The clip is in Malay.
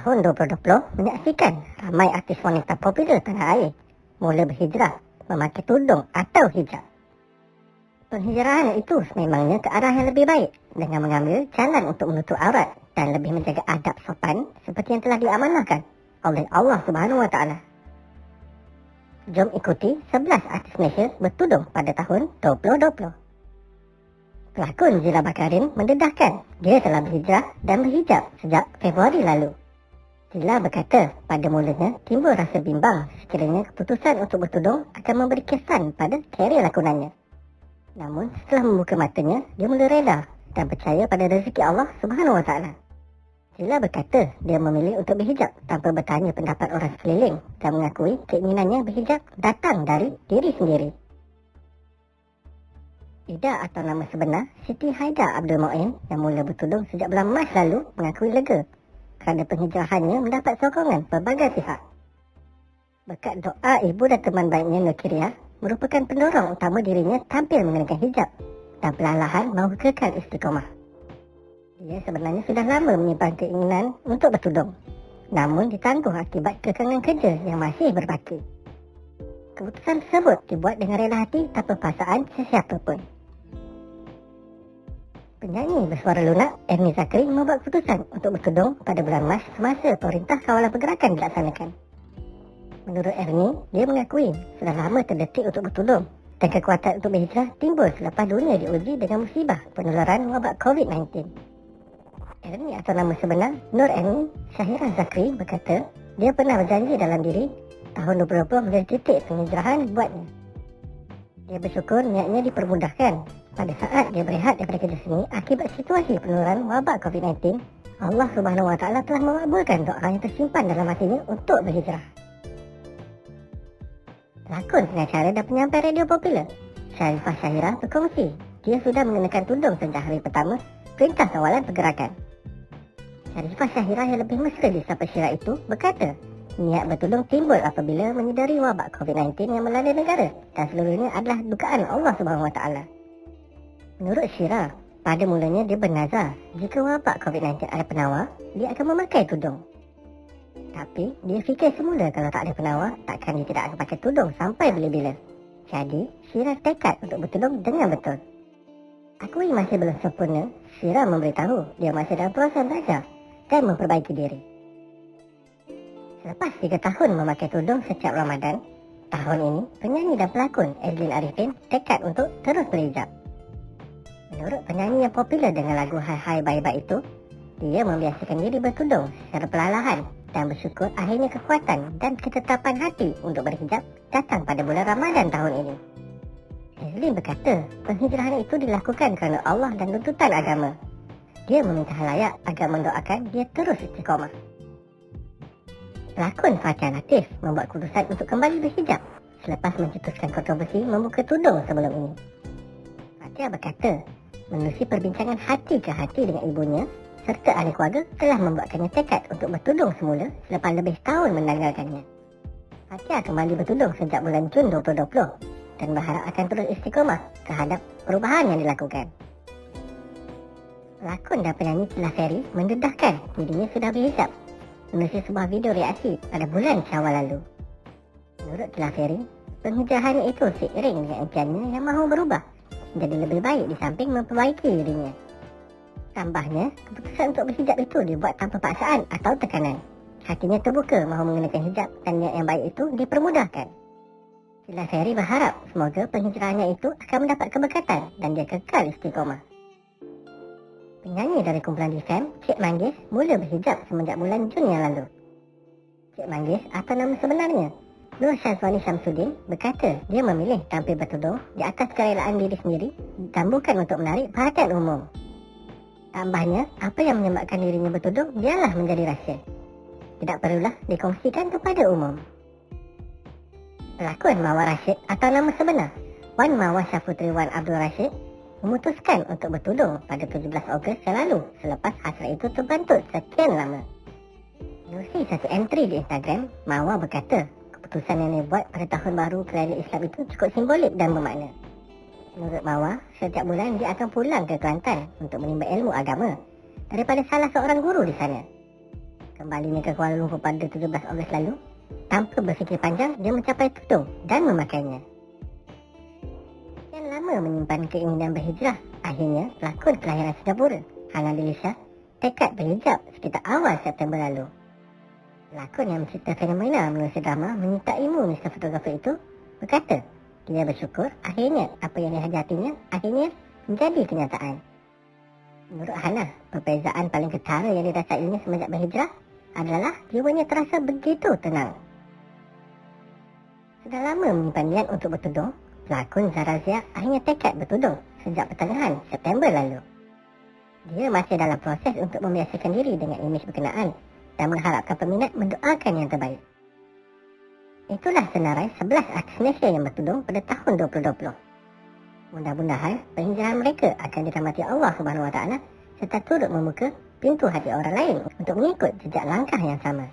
Tahun 2020 menyaksikan ramai artis wanita popular tanah air mula berhijrah memakai tudung atau hijab. Penghijrahan itu sememangnya ke arah yang lebih baik dengan mengambil jalan untuk menutup aurat dan lebih menjaga adab sopan seperti yang telah diamanahkan oleh Allah Subhanahu Wa Taala. Jom ikuti 11 artis Malaysia bertudung pada tahun 2020. Pelakon Zila Bakarin mendedahkan dia telah berhijrah dan berhijab sejak Februari lalu. Zila berkata pada mulanya timbul rasa bimbang sekiranya keputusan untuk bertudung akan memberi kesan pada karier lakonannya. Namun setelah membuka matanya, dia mula reda dan percaya pada rezeki Allah Subhanahu Wa Taala. Zila berkata dia memilih untuk berhijab tanpa bertanya pendapat orang sekeliling dan mengakui keinginannya berhijab datang dari diri sendiri. Ida atau nama sebenar Siti Haida Abdul Muin yang mula bertudung sejak bulan Mac lalu mengakui lega kerana penghijrahannya mendapat sokongan pelbagai pihak. Berkat doa ibu dan teman baiknya Nur Kiriah merupakan pendorong utama dirinya tampil mengenakan hijab dan perlahan mahu kekal istiqomah. Dia sebenarnya sudah lama menyimpan keinginan untuk bertudung, namun ditangguh akibat kekangan kerja yang masih berbaki. Keputusan tersebut dibuat dengan rela hati tanpa paksaan sesiapa pun. Penyanyi bersuara lunak Ernie Zakri membuat keputusan untuk bertudung pada bulan Mac semasa Perintah Kawalan Pergerakan dilaksanakan. Menurut Ernie, dia mengakui sudah lama terdetik untuk bertudung dan kekuatan untuk berhijrah timbul selepas dunia diuji dengan musibah penularan wabak COVID-19. Ernie atau nama sebenar Nur Ernie Syahira Zakri berkata dia pernah berjanji dalam diri tahun 2020 menjadi titik penghijrahan buatnya. Dia bersyukur niatnya dipermudahkan. Pada saat dia berehat daripada kerja seni akibat situasi penularan wabak COVID-19, Allah Subhanahu Wa Taala telah mengabulkan doa yang tersimpan dalam hatinya untuk berhijrah. Pelakon, pengacara dan penyampai radio popular Sharifah Syahira berkongsi dia sudah mengenakan tudung sejak hari pertama Perintah Kawalan Pergerakan. Sharifah Syahira yang lebih mesra di sapa syiar itu berkata niat bertudung timbul apabila menyedari wabak COVID-19 yang melanda negara dan seluruhnya adalah dugaan Allah Subhanahu Wa Taala. Menurut Syira, pada mulanya dia bernazar jika wabak COVID-19 ada penawar, dia akan memakai tudung. Tapi dia fikir semula kalau tak ada penawar, takkan dia tidak akan pakai tudung sampai bila-bila. Jadi, Syira tekad untuk bertudung dengan betul. Akui masih belum sempurna, Syira memberitahu dia masih dalam proses belajar dan memperbaiki diri. Selepas 3 tahun memakai tudung setiap Ramadan, tahun ini penyanyi dan pelakon Edlin Arifin tekad untuk terus berhijab. Menurut penyanyi yang popular dengan lagu Hai Hai Bye Bye itu, dia membiasakan diri bertudung secara perlahan dan bersyukur akhirnya kekuatan dan ketetapan hati untuk berhijab datang pada bulan Ramadan tahun ini. Edlin berkata, penghijrahan itu dilakukan kerana Allah dan tuntutan agama. Dia meminta halayak agar mendoakan dia terus istiqomah. Pelakon Fatia Latif membuat keputusan untuk kembali berhijab selepas mencetuskan kontroversi membuka tudung sebelum ini. Fatia berkata, menerusi perbincangan hati ke hati dengan ibunya serta ahli keluarga telah membuatkannya tekad untuk bertudung semula selepas lebih setahun menanggalkannya. Fatia kembali bertudung sejak bulan Jun 2020 dan berharap akan terus istiqomah terhadap perubahan yang dilakukan. Pelakon dan penyanyi Tila Ferry mendedahkan dirinya sudah berhijab menerusi sebuah video reaksi pada bulan Syawal lalu. Menurut Tila Ferry, penghijrahannya itu seiring dengan impiannya yang mahu berubah menjadi lebih baik di samping memperbaiki dirinya. Tambahnya, keputusan untuk berhijab itu dibuat tanpa paksaan atau tekanan. Hatinya terbuka mahu mengenakan hijab dan niat yang baik itu dipermudahkan. Tila Ferry berharap semoga penghijrahannya itu akan mendapat keberkatan dan dia kekal istiqomah. Penyanyi dari kumpulan DFM, Cik Manggis mula berhijab semenjak bulan Jun yang lalu. Cik Manggis atau nama sebenarnya Nur Syazwani Syamsuddin berkata dia memilih tampil bertudung di atas kerelaan diri sendiri dan bukan untuk menarik perhatian umum. Tambahnya, apa yang menyebabkan dirinya bertudung biarlah menjadi rahsia. Tidak perlulah dikongsikan kepada umum. Pelakon Mawar Rashid atau nama sebenar Wan Mawar Syafutri Wan Abdul Rashid memutuskan untuk bertudung pada 17 Ogos yang lalu selepas hasrat itu terbantut sekian lama. Menerusi satu entry di Instagram, Mawar berkata keputusan yang dibuat pada tahun baru kelahiran Islam itu cukup simbolik dan bermakna. Menurut Mawar, setiap bulan dia akan pulang ke Kelantan untuk menimba ilmu agama daripada salah seorang guru di sana. Kembalinya ke Kuala Lumpur pada 17 Ogos lalu, tanpa berfikir panjang, dia mencapai tudung dan memakainya. Sekian lama menyimpan keinginan berhijrah, akhirnya pelakon kelahiran Singapura, Hana Delisa, tekad berhijab sekitar awal September lalu. Pelakon yang mencipta fenomena menulis drama menyita ilmu Mr. Fotografer itu berkata, dia bersyukur akhirnya apa yang dihajatinya akhirnya menjadi kenyataan. Menurut Hana, perbezaan paling ketara yang dirasainya semenjak berhijrah adalah jiwanya terasa begitu tenang. Sudah lama menyimpan niat untuk bertudung, pelakon Zarazia akhirnya tekad bertudung sejak pertengahan September lalu. Dia masih dalam proses untuk membiasakan diri dengan imej berkenaan dan mengharapkan peminat mendoakan yang terbaik. Itulah senarai 11 artis Malaysia yang bertudung pada tahun 2020. Mudah-mudahan penghijrahan mereka akan dirahmati Allah SWT serta turut membuka pintu hati orang lain untuk mengikut jejak langkah yang sama.